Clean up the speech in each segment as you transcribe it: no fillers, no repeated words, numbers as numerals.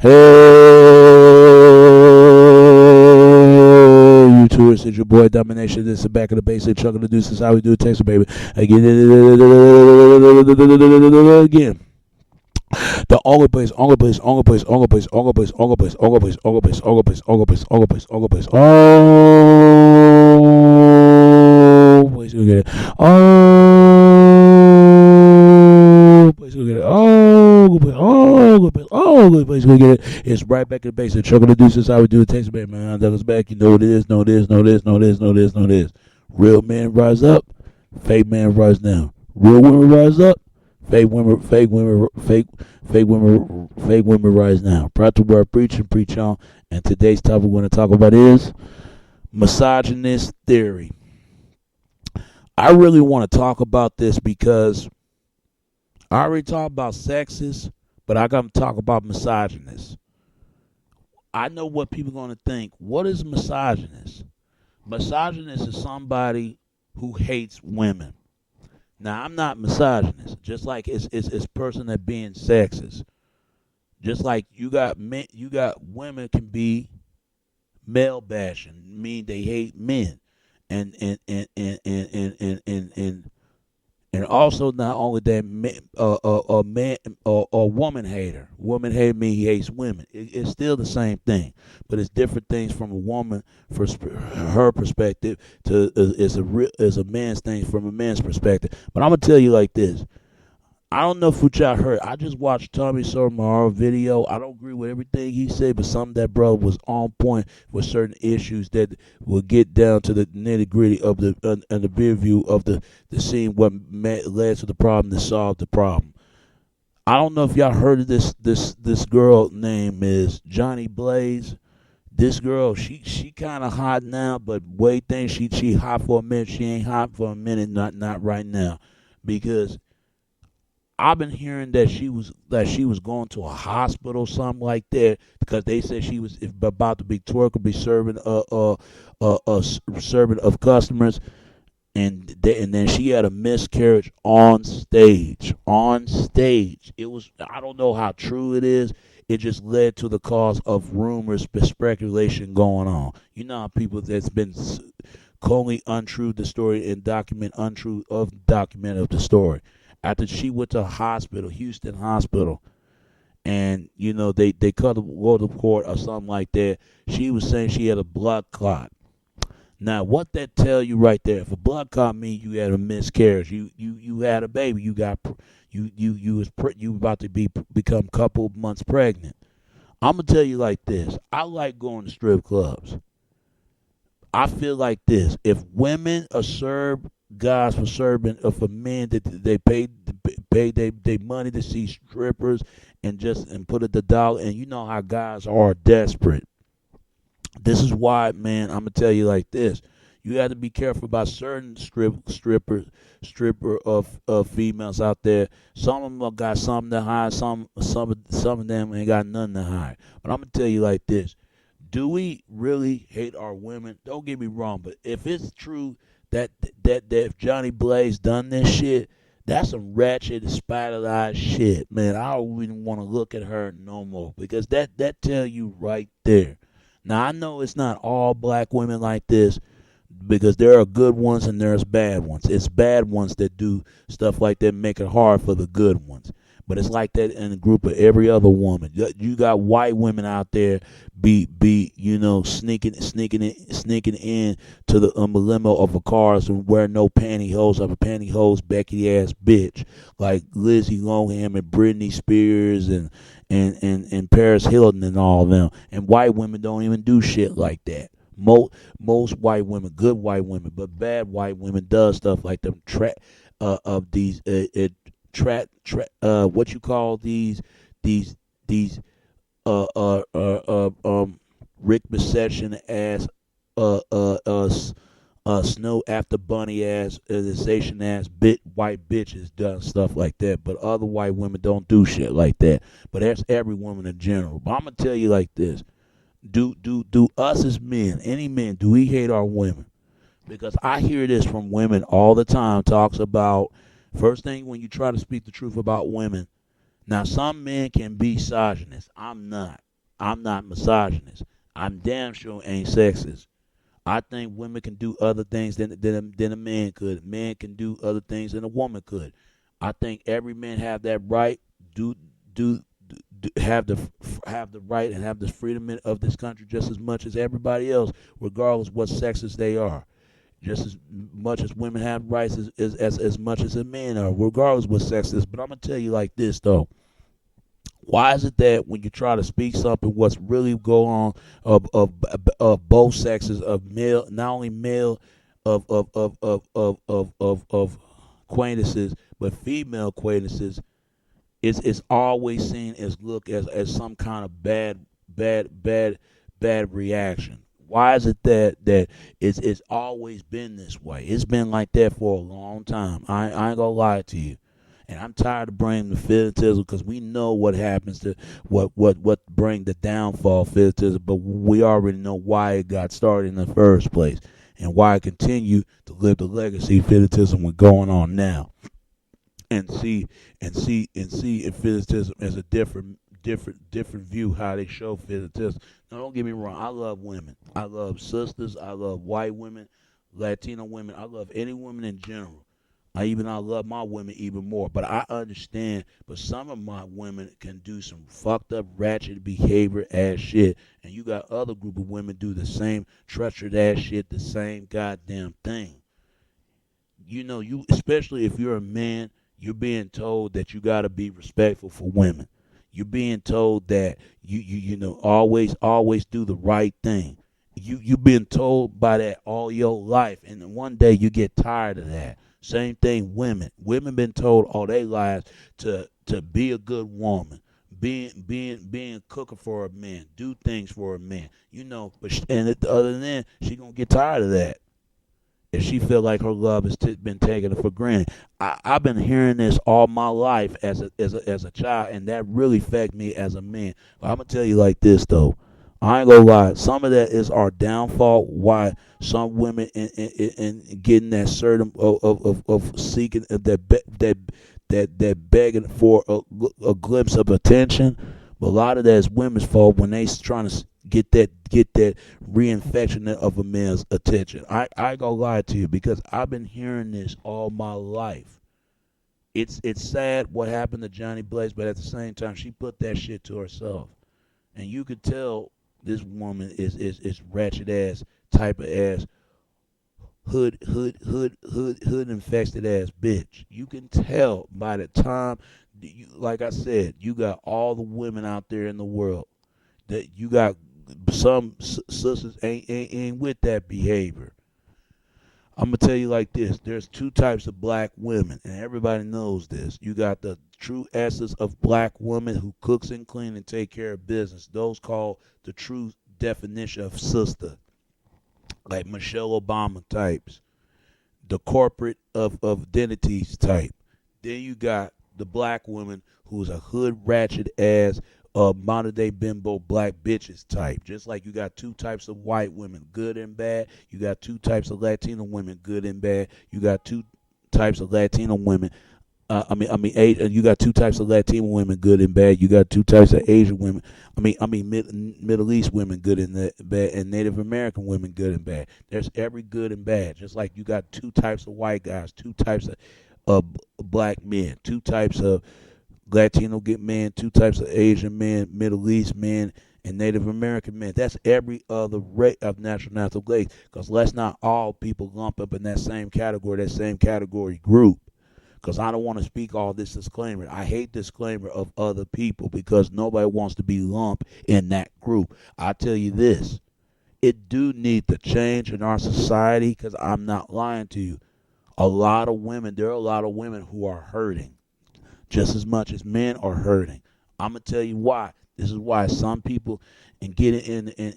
You tourists, it's your boy Domination. This is the back of the basic chunk of the deuces. How we do it, Texas, baby. Again. The only place. Always gonna get it. Always gonna get it. Good place gonna get it. It's right back in the base. The chuck of the deuces. How we do it, Texas, baby, man. Douglas back. You know what it is. Know this. Real men rise up. Fake men rise down. Real women rise up. Fake women rise now. Proud to word preach on. And today's topic we're going to talk about is misogynist theory. I really want to talk about this because I already talked about sexist, but I got to talk about misogynist. I know what people are going to think. What is misogynist? Misogynist is somebody who hates women. Now, I'm not misogynist, just like it's person that being sexist. Just like you got women can be male bashing, mean they hate men. And also not only that, a man or a woman hater. Woman hater mean he hates women. It's still the same thing, but it's different things from a woman for her perspective to is a man's thing from a man's perspective. But I'm gonna tell you like this. I don't know if what y'all heard. I just watched Tommy Sotomayor video. I don't agree with everything he said, but some of that brother was on point with certain issues that will get down to the nitty gritty of the and the rear view of the scene, what led to the problem to solve the problem. I don't know if y'all heard of this girl name is Johnny Blaze. This girl, she kind of hot now, but wait, thing she hot for a minute. She ain't hot for a minute, not right now, because I've been hearing that she was going to a hospital, something like that, because they said she was about to be twerking, be serving a servant of customers, and then she had a miscarriage on stage. On stage, it was, I don't know how true it is. It just led to the cause of rumors, speculation going on. You know how people that's been calling untrue the story and document untrue of the story. After she went to a hospital, Houston Hospital, and they cut a water cord or something like that. She was saying she had a blood clot. Now, what that tell you right there? If a blood clot means you had a miscarriage, you had a baby, you about to become a couple months pregnant. I'm gonna tell you like this. I like going to strip clubs. I feel like this: if women are served guys for serving, for men that they pay they money to see strippers and put it the dollar, and you know how guys are desperate. This is why, man, I'm gonna tell you like this: you got to be careful about certain stripper of females out there. Some of them got something to hide. Some of them ain't got nothing to hide. But I'm gonna tell you like this: do we really hate our women? Don't get me wrong, but if it's true that if Johnny Blaze done this shit, that's some ratchet, spotted-eyed shit, man. I don't even want to look at her no more, because that tell you right there. Now, I know it's not all black women like this, because there are good ones and there's bad ones. It's bad ones that do stuff like that, make it hard for the good ones. But it's like that in a group of every other woman. You got white women out there sneaking in to the limo of a cars and wear no pantyhose of a pantyhose Becky ass bitch like Lizzie Lohan and Britney Spears and Paris Hilton and all of them. And white women don't even do shit like that. Most white women, good white women, but bad white women does stuff like them. What you call these Rick Recession ass snow after bunny ass sensation ass white bitches does stuff like that, but other white women don't do shit like that. But that's every woman in general. But I'm gonna tell you like this: do us as men, any men, do we hate our women? Because I hear this from women all the time. Talks about, first thing, when you try to speak the truth about women. Now, some men can be misogynist. I'm not. I'm not misogynist. I'm damn sure ain't sexist. I think women can do other things than a man could. A man can do other things than a woman could. I think every man have that right. Do do, have the right and have the freedom of this country just as much as everybody else, regardless what sexes they are. Just as much as women have rights as much as men are, regardless what sex is. But I'm gonna tell you like this though. Why is it that when you try to speak something, what's really going on of both sexes, of male, not only male, of acquaintances, but female acquaintances, it's always seen as look as some kind of bad reaction. Why is it that it's always been this way? It's been like that for a long time. I ain't gonna lie to you. And I'm tired of bringing the favoritism because we know what happens to what bring the downfall of favoritism, but we already know why it got started in the first place and why it continue to live the legacy of favoritism we're going on now. And see favoritism as a different view how they show favoritism. Now don't get me wrong, I love women. I love sisters, I love white women, Latino women, I love any woman in general. I love my women even more. But I understand, but some of my women can do some fucked up ratchet behavior ass shit. And you got other group of women do the same treacherous ass shit, the same goddamn thing. You know, you especially if you're a man, you're being told that you gotta be respectful for women. You're being told that you know always do the right thing. You've been told by that all your life, and then one day you get tired of that. Same thing, women. Women been told all their lives to be a good woman, being cooking for a man, do things for a man. You know, other than that, she gonna get tired of that if she feel like her love has been taken for granted. I've been hearing this all my life as a child, and that really affected me as a man. But I'm gonna tell you like this though. I ain't gonna lie. Some of that is our downfall. Why some women in getting that certain of seeking that begging for a glimpse of attention. But a lot of that is women's fault when they trying to get that reinfection of a man's attention. I ain't gonna lie to you because I've been hearing this all my life. It's sad what happened to Johnny Blaze, but at the same time, she put that shit to herself, and you could tell this woman is ratchet ass type of ass hood infested ass bitch. You can tell by the time like I said, you got all the women out there in the world that you got some sisters ain't with that behavior. I'm gonna tell you like this: there's two types of black women, and everybody knows this. You got the true essence of black woman who cooks and clean and take care of business. Those called the true definition of sister, like Michelle Obama types, the corporate of identities type. Then you got the black woman who's a hood ratchet ass modern day bimbo black bitches type. Just like you got two types of white women, good and bad. You got two types of Latino women, good and bad. You got two types of Latino women. You got two types of Latino women, good and bad. You got two types of Asian women. Middle East women, good and bad, and Native American women, good and bad. There's every good and bad. Just like you got two types of white guys, two types of black men, two types of Latino men, two types of Asian men, Middle East men, and Native American men. That's every other rate of national race. Because let's not all people lump up in that same category group. Because I don't want to speak all this disclaimer. I hate disclaimer of other people because nobody wants to be lumped in that group. I tell you this, it do need to change in our society because I'm not lying to you. There are a lot of women who are hurting just as much as men are hurting. I'm gonna tell you why. This is why some people get it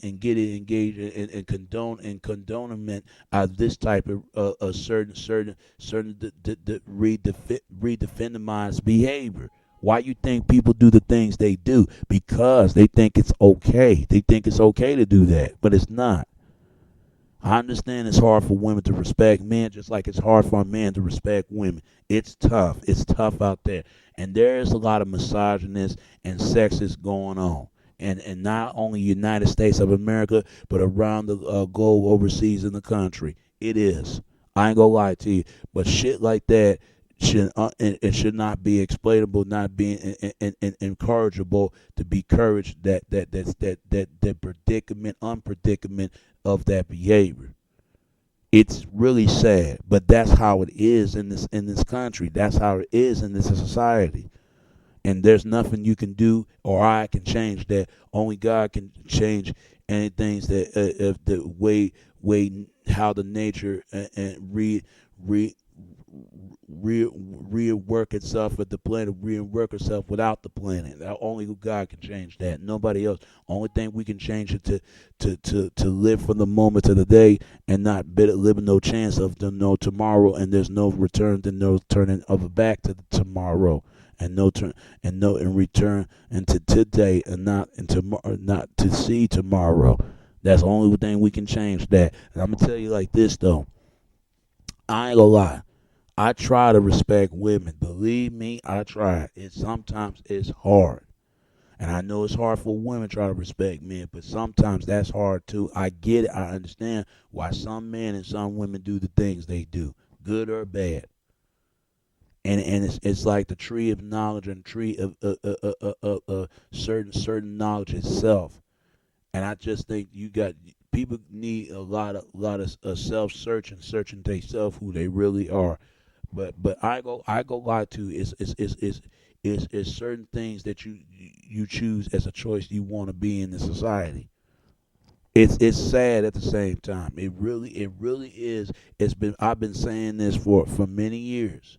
engaged and condonement of this type of certain redefinitimized behavior. Why you think people do the things they do? Because they think it's okay. They think it's okay to do that, but it's not. I understand it's hard for women to respect men just like it's hard for a man to respect women. It's tough. It's tough out there. And there is a lot of misogynist and sexist going on. and not only United States of America, but around the globe, overseas in the country. It is. I ain't gonna lie to you, but shit like that it should not be explainable, not being encourageable to be encouraged that predicament, unpredicament of that behavior. It's really sad, but that's how it is in this country. That's how it is in this society. And there's nothing you can do or I can change that. Only God can change anything that if the way how the nature and re rework itself with the planet, rework itself without the planet. Only God can change that. Nobody else. Only thing we can change it to live from the moment to the day and not live in no chance of the no tomorrow, and there's no return to no turning of it back to the tomorrow. And no turn and no in return into today and not into not to see tomorrow. That's the only thing we can change that. And I'm gonna tell you like this though. I ain't gonna lie. I try to respect women. Believe me, I try. It sometimes it's hard. And I know it's hard for women to try to respect men, but sometimes that's hard too. I get it. I understand why some men and some women do the things they do, good or bad. And it's like the tree of knowledge and tree of certain knowledge itself. And I just think you got people need a lot of self searching themselves who they really are. But I go lie to is certain things that you choose as a choice you want to be in the society. It's sad at the same time. It really is. I've been saying this for many years.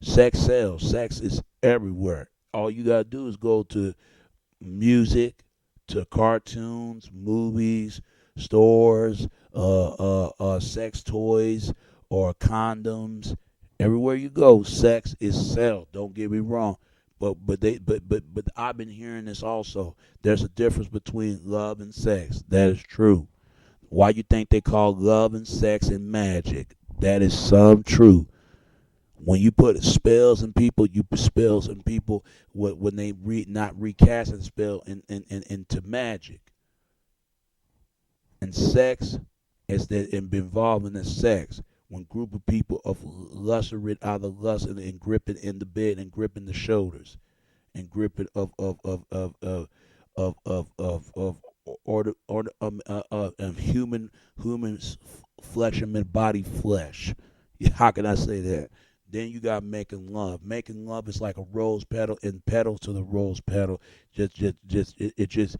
Sex sells. Sex is everywhere. All you gotta do is go to music, to cartoons, movies, stores, sex toys or condoms. Everywhere you go, sex is sell. Don't get me wrong. But I've been hearing this also. There's a difference between love and sex. That is true. Why you think they call love and sex and magic? That is some true. When you put spells in people, you put spells in people when they not recasting spell into magic. And sex is that involved in the sex. When group of people of lusted out of lust and gripping in the bed and gripping the shoulders and gripping of human flesh and body flesh. How can I say that? Then you got making love. Making love is like a rose petal and petals to the rose petal. It just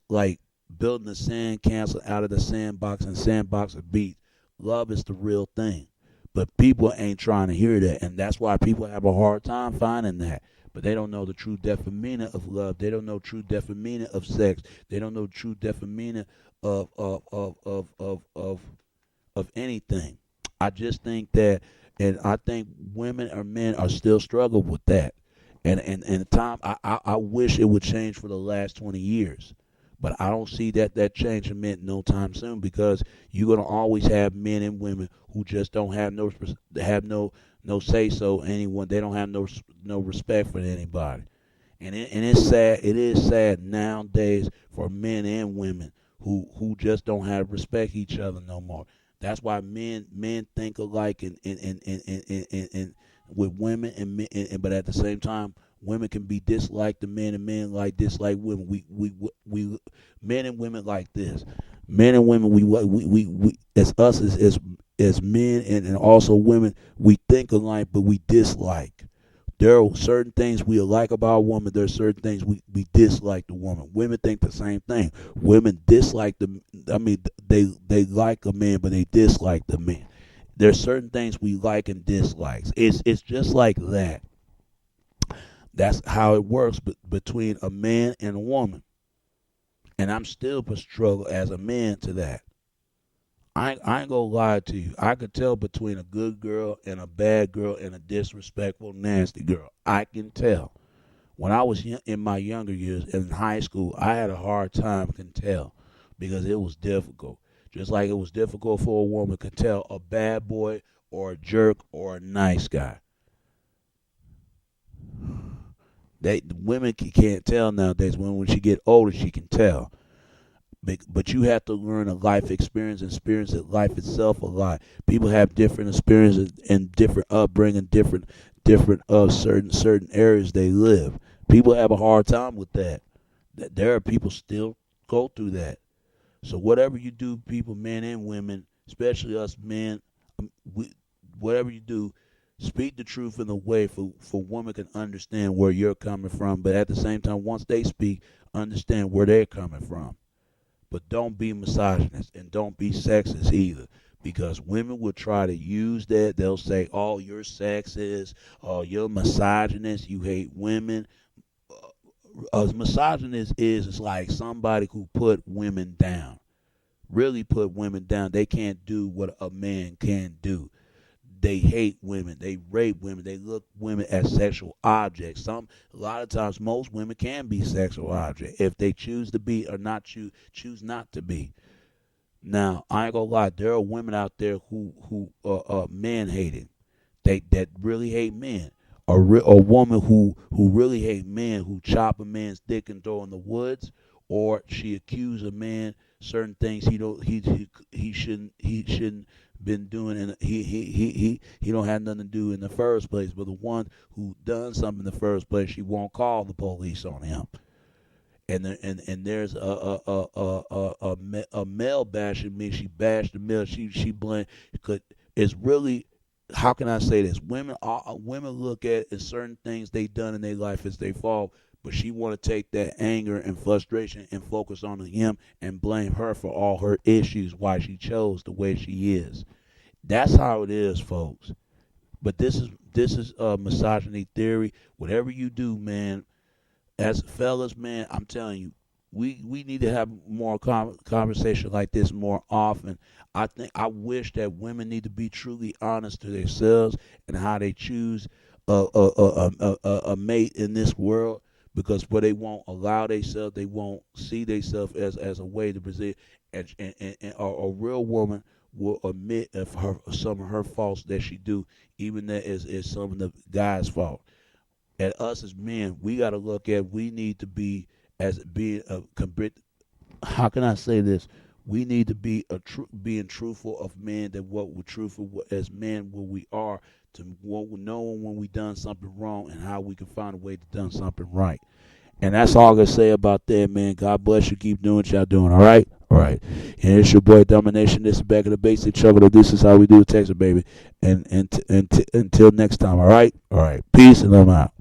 like building a sand castle out of the sandbox and sandbox of beat. Love is the real thing. But people ain't trying to hear that. And that's why people have a hard time finding that. But they don't know the true definition of love. They don't know true definition of sex. They don't know true definition of anything. I just think that, and I think women or men are still struggling with that. And the time I wish it would change for the last 20 years. But I don't see that changing meant no time soon because you're gonna always have men and women who just don't have no say so anyone. They don't have no respect for anybody. And it's sad. It is sad nowadays for men and women who just don't have respect each other no more. That's why men think alike and with women but at the same time women can be disliked to men and men like dislike women. We men and women like this. Men and women we as us as men and also women we think alike but we dislike. There are certain things we like about a woman. There are certain things we dislike the woman. Women think the same thing. Women dislike the. I mean, they like a man, but they dislike the man. There's certain things we like and dislikes. It's just like that. That's how it works between a man and a woman. And I'm still a struggle as a man to that. I ain't gonna lie to you. I could tell between a good girl and a bad girl and a disrespectful, nasty girl. I can tell. When I was in my younger years in high school, I had a hard time can tell because it was difficult. Just like it was difficult for a woman to tell a bad boy or a jerk or a nice guy. Women can't tell nowadays. When she get older, she can tell. But you have to learn a life experience life itself a lot. People have different experiences and different upbringing, different certain areas they live. People have a hard time with that. That there are people still go through that. So whatever you do, people, men and women, especially us men, we, whatever you do, speak the truth in a way for women can understand where you're coming from. But at the same time, once they speak, understand where they're coming from. But don't be misogynist and don't be sexist either. Because women will try to use that. They'll say, oh, you're sexist, oh, you're misogynist, you hate women. A misogynist is like somebody who put women down. Really put women down. They can't do what a man can do. They hate women. They rape women. They look women as sexual objects. A lot of times, most women can be sexual objects if they choose to be or not choose not to be. Now, I ain't gonna lie. There are women out there who are man hating. That really hate men. A woman who really hate men, who chop a man's dick and throw in the woods, or she accuse a man certain things he shouldn't been doing, and he don't have nothing to do in the first place. But the one who done something in the first place, she won't call the police on him. And there's a male bashing me. She bashed the male. She blamed. It's really, how can I say this? Women look at certain things they done in their life as they fall, but she want to take that anger and frustration and focus on him and blame her for all her issues, why she chose the way she is. That's how it is, folks. But this is misogyny theory. Whatever you do, man, as fellas, man, I'm telling you, we need to have more conversation like this more often. I wish that women need to be truly honest to themselves and how they choose a mate in this world, because where they won't allow themselves, they won't see themselves as a way to present, and a real woman will admit of some of her faults that she do, even that is some of the guys' fault. At us as men, we got to look at, we need to be as being a how can I say this? We need to be being truthful of men, that what we're truthful as men, what we are, to what we know when we done something wrong and how we can find a way to done something right. And that's all I can say about that, man. God bless you. Keep doing what y'all doing. All right, all right. And it's your boy Domination. This is Back of the Basic Chuckle. This is how we do it, Texas, baby. And until next time. All right, all right. Peace, and I'm out.